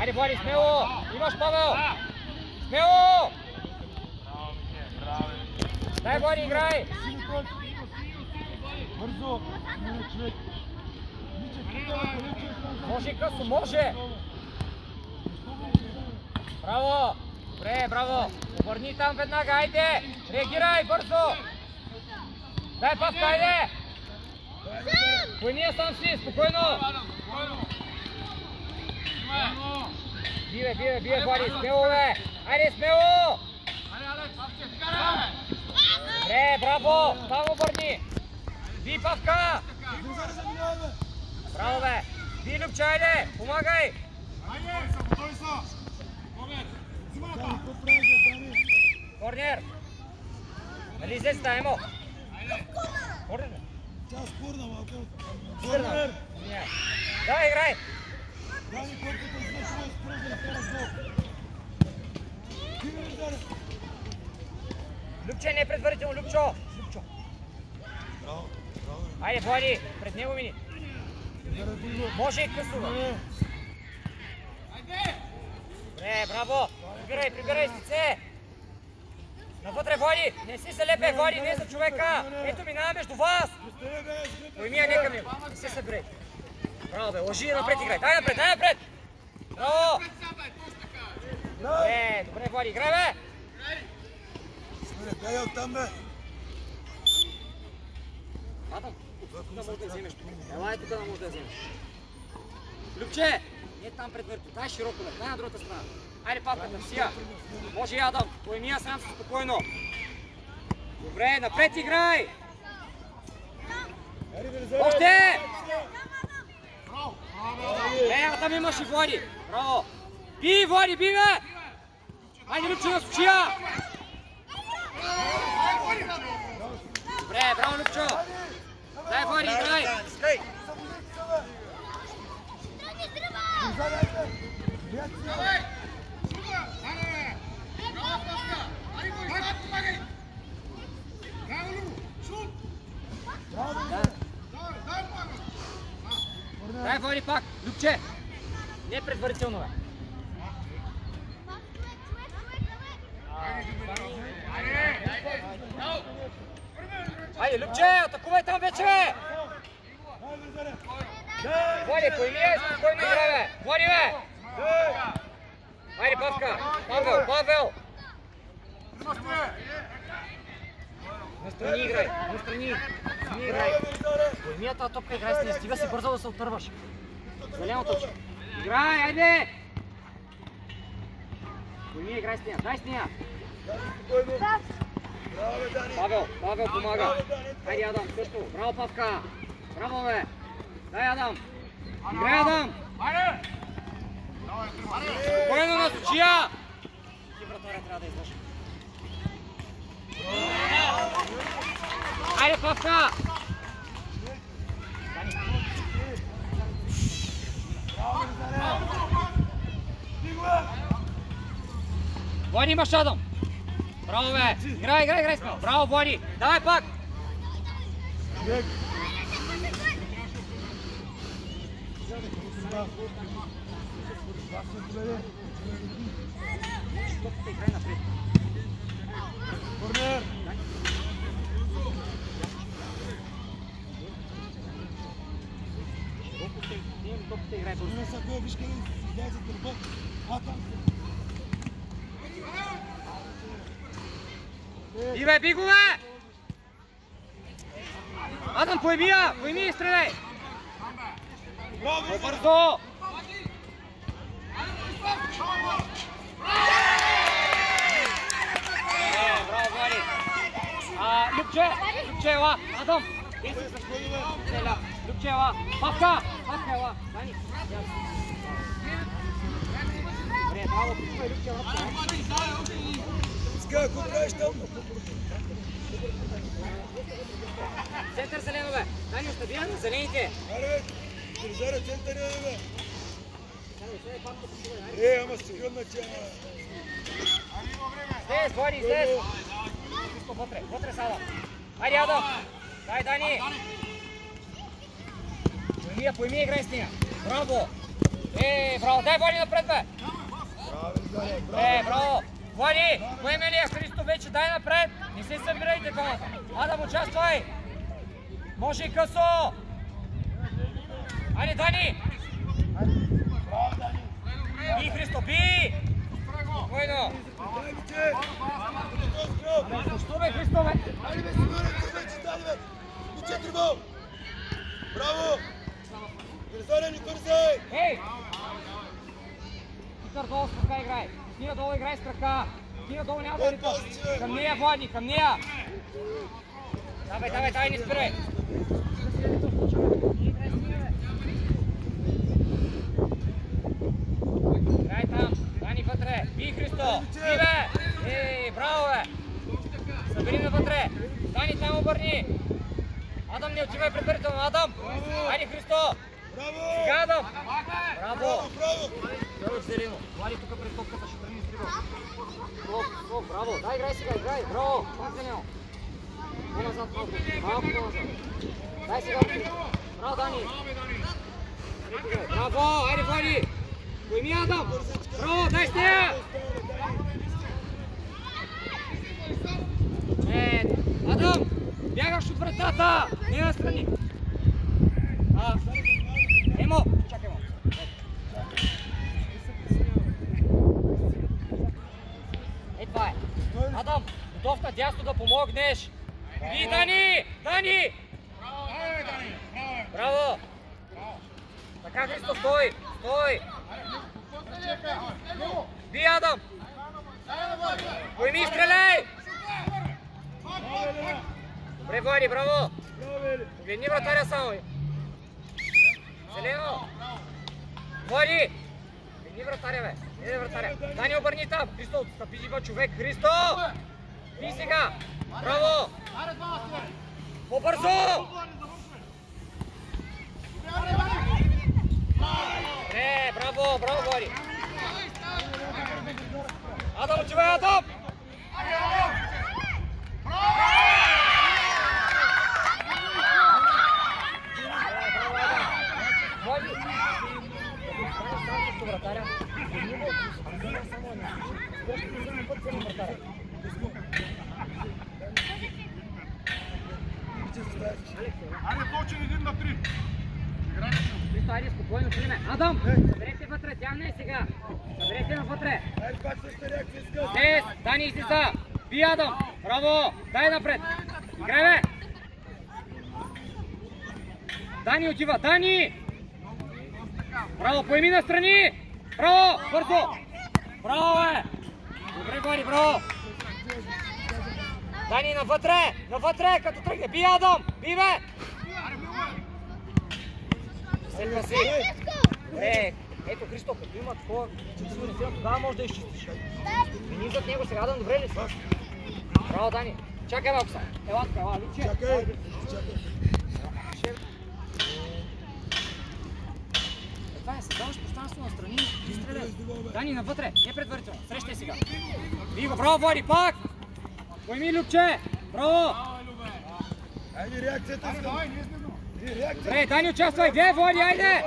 Айде, Влади, смело! Имаш, Павел! Смело! Дай, Влади, играй! Бързо! Човек! Може и късно, може! Браво! Добре, браво! Обърни там веднага, айде! Реагирай, бързо! Дай, Павка, айде! Поемия сам си, спокойно! Бие, Влади, смело, бе! Айде, смело! Добре, браво! Там обърни! Би, Павка! Браво, бе! Би, Любче, айде! Помагай! Корнер! Нали излез даемо? Корнер! Тя спорна малко. Корнер! Давай, играй! Дани, колкото значи спорна да караш гол. Любче, не предварително, Любчо! Браво! Айде, Влади, пред него мини. Може и късно. Добре, браво! Прибирай с лице! Навътре, Влади! Не си се лепе, Влади, не за човека! Ето минава между вас! Поемия, нека ми! Не се събирай! Браво, бе, лъжи напред, играй! Дай напред! Браво! Добре, Влади, играй, бе! Дай оттам, бе! Адам, тук да можеш да вземеш. Елай тук да можеш да вземеш. Любче! Не там пред върто, дай широко, бе, дай на другата страна. Айде, Павката, всия. Може и Адам, поемия сам се спокойно. Добре, напред играй! Още! Адам имаш и Влади. Браво! Би, Влади, би, бе! Айде, Любче, на сучия! Добре, браво, Любчо! Дай, Влади, играй! Дай, Влади, пак! Любче! Не предварително, бе! Айде, Любче, атакувай там вече, бе! Влади, поемия и спокойно играй, бе! Влади, бе! Айде, Павка! Павел! Настрани играй! Играй! Поемията топка играй с нея, стига си бързо да се отърваш. Зелено точка. Играй, айде! Поемия играй с нея, дай с нея! Павел помага. Айде, Адам, също. Браво, Павка. Браво, бе. Дай, Адам. Играй, Адам. Спокойно на сучия. Ти, вратаря, трябва да издаш. Айде, Павка. Влади, имаш, Адам. Браво, бе! Играй смело! Браво, Влади! Давай пак! Играй напред! Корнер! Топката играй бързо! Би го, бе! Адам, поеми и стреляй! Бързо! Браво, Влади! Любче, ела! Адам! Любче, ела! Павка, ела! Дани! Добре, браво, причувай, Любче, ела! Ако правиш там? Център зелено, бе! Дани, оставя на зелените! Аре, бе! Държара център, бе! Ама секундна тема! Излез, Влади, излез! Вътре сада! Айде, Адам! Дай, Дани! Поеми, играй с нея! Браво! Браво, дай Влади напред, бе! Браво! Влади, поемелия Христо вече, дай напред! Не се събирайте колата! Адам, участвай! Може и късо! Айде, Дани! Би, Христо, би! Спокойно! Защо бе, Христо, бе? Айде бе, Симеоне, вече стали, бе! И 4 гол! Браво! Бързай, не бързай! Ей! Питър, долу с крака играй! Кристина, долу играй с крака! Кристина, долу няма да риташ! Към нея, Влади, към нея! Давай, не спирай! Играй там! Дани вътре! Би, Христо! Би, бе! Браво, бе! Събери навътре! Дани, там обърни! Адам, не отивай предварително! Адам! Айде, Христо! Браво! Сега, Адам! Браво! Браво! Зелено! Влади тук пред топката, ще тръгне с дрибъл. Браво! Дай, играй сега, играй! Браво! Пак Зелено! По-назад малко! Малко по-назад! Дай сега! Браво, Дани! Браво! Айде, Влади! Пойми, Адам! Браво! Дай с нея! Адам! Бягаш от вратата! Не настрани! Емо! Чакай, Емо! Това е! Адам! Готов на дясно да помогнеш! И Дани! Дани! Браво! Така, Христо, стой! Стой! Би, Адам! Пойми, стреляй! Добре, Влади, браво! Погледни вратаря само! Зелено! Влади! Погледни вратаря, бе! Не вратаря! Дани, обърни там! Христо, отстъпи жива човек! Христо! Би сега! Браво! По-бързо! Браво! Браво, Влади! Адам, отивай, Адам! Влади! Вратаря! Айде, почни 1 на 3. Христо, айде, спокойно, Филиме. Адам, съберете вътре, тягне сега. Съберете навътре. Айде, пак същата реакция с къс. Дес, Дани излиза. Би, Адам. Браво. Дай напред. Играй, бе. Дани отива. Дани. Браво, поеми настрани. Браво, бързо. Браво, бе. Добре, Влади, браво. Дани, навътре, като тръгне. Би, Адам. Би, бе. Следва си. Ето, Христо, като има такова чувство, тогава може да изчистиш. Мини зад него сега, Адам, добре ли си? Браво, Дани. Чакай малко са. Ела тук, ела, личе. Чакай. Това е, създаваш пространство настрани и стреляй. Дани, навътре, не предварително. Срещай сега. Ви го, браво, Влади, пак! Пойми, Любче! Браво! Айде, реакцията с къс. Добре, Дани, участвай! Гледай, Влади, айде!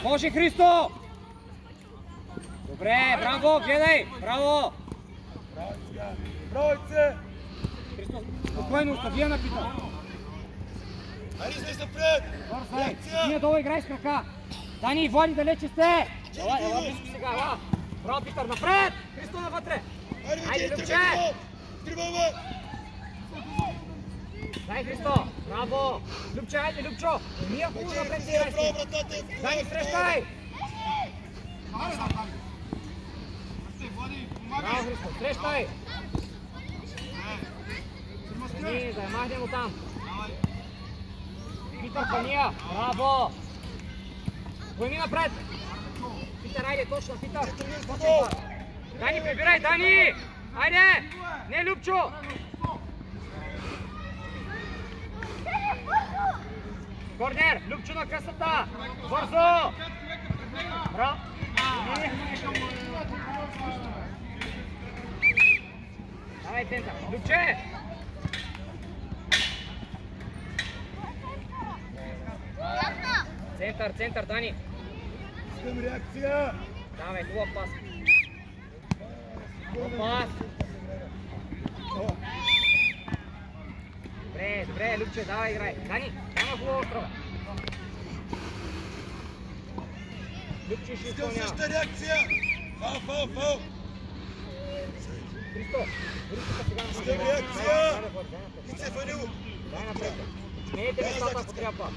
Може, Христо! Добре, браво, гледай! Браво! Браво, Ице! Христо, спокойно, остави я на Питър. Айде, излез напред! Бързай! Ние долу играй с крака! Дани и Влади, далече сте! Ела близко сега, ела! Браво, Питър, напред! Христо, навътре! Айде, Любче! Трибълва! Дай, Христо! Браво! Любче, айде, Любчо! Ние хубаво напред си играй си! Дани, срещай! Браво, Христо, срещай! Ние, да махнем му там! Питър, пания! Браво! Поеми напред! Питър, айде, точно, Питър! Дани, прибирай, Дани! Айде! Не, Любчо! Корнер! Любчо на късата! Бързо! Браво! Давай, център! Любче! Център, Дани. Искам реакция. Давай, хубав пас. Хубав пас. Добре, Любче, давай, играй. Дани, няма хубава острова. Любче ще Искам изпълнява. същата реакция. Фал. Христо, сега Искам реакция. Лице в него. Дай напред. Сменете местата, ако трябва.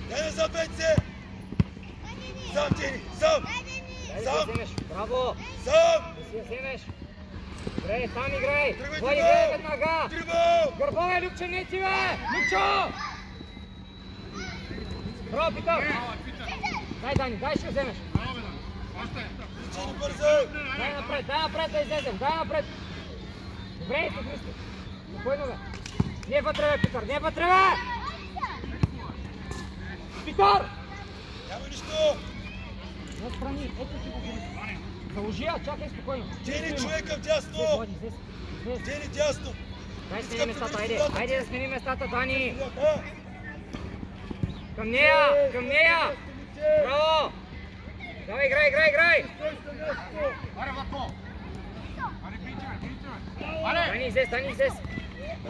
Дай назад, бойце. Сам, Тени, сам. Дай да се вземеш. Браво. Сам. Да си я вземеш. Добре, сам играй. Тръгвай, Води тръгвай. бе, веднага. Тръгвай. Гърбове, Любче, не ти бе. Любчо. Браво, Питър. Дай, Дани, дай ще я вземеш. Тени, бързай. Дай напред да излезем. Дай напред. Добре, ти, Христо. Спокойно, бе. Не вътре, бе, Питър, не вътре, бе. Питър. Няма нищо. Настрани, ето си го Христо. Заложи я, чакай спокойно. Тени, човека в дясно. Здесь. Тени, дясно. Дай смени местата, айде да смени местата, Дани. Да. Към нея. Браво. Давай, играй. Дани, излез.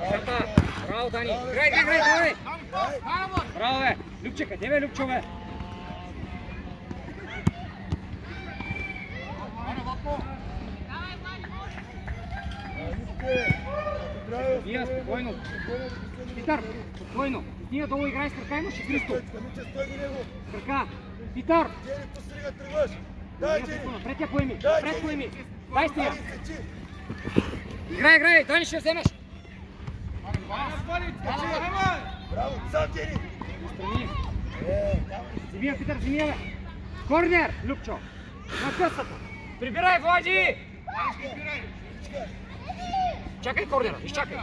Местата. Браво, Дани. Играй, давай. Браво, бе. Любче, къде бе, Любчо, бе? Вия, спокойно. Питър, спокойно. Стига долу играй с крака, имаш и Христо. С крака. Питър. Тени, пострига, тръгваш. Дай, Тени. Напред я поеми. Дай стига. Качи. Играй, Дани ще вземеш. Браво, сам, Тени. Страни. Вземи, Питър, вземи, бе. Корнер, Любчо. На късата. Прибирай, Влади. Чакай корнера, изчакай.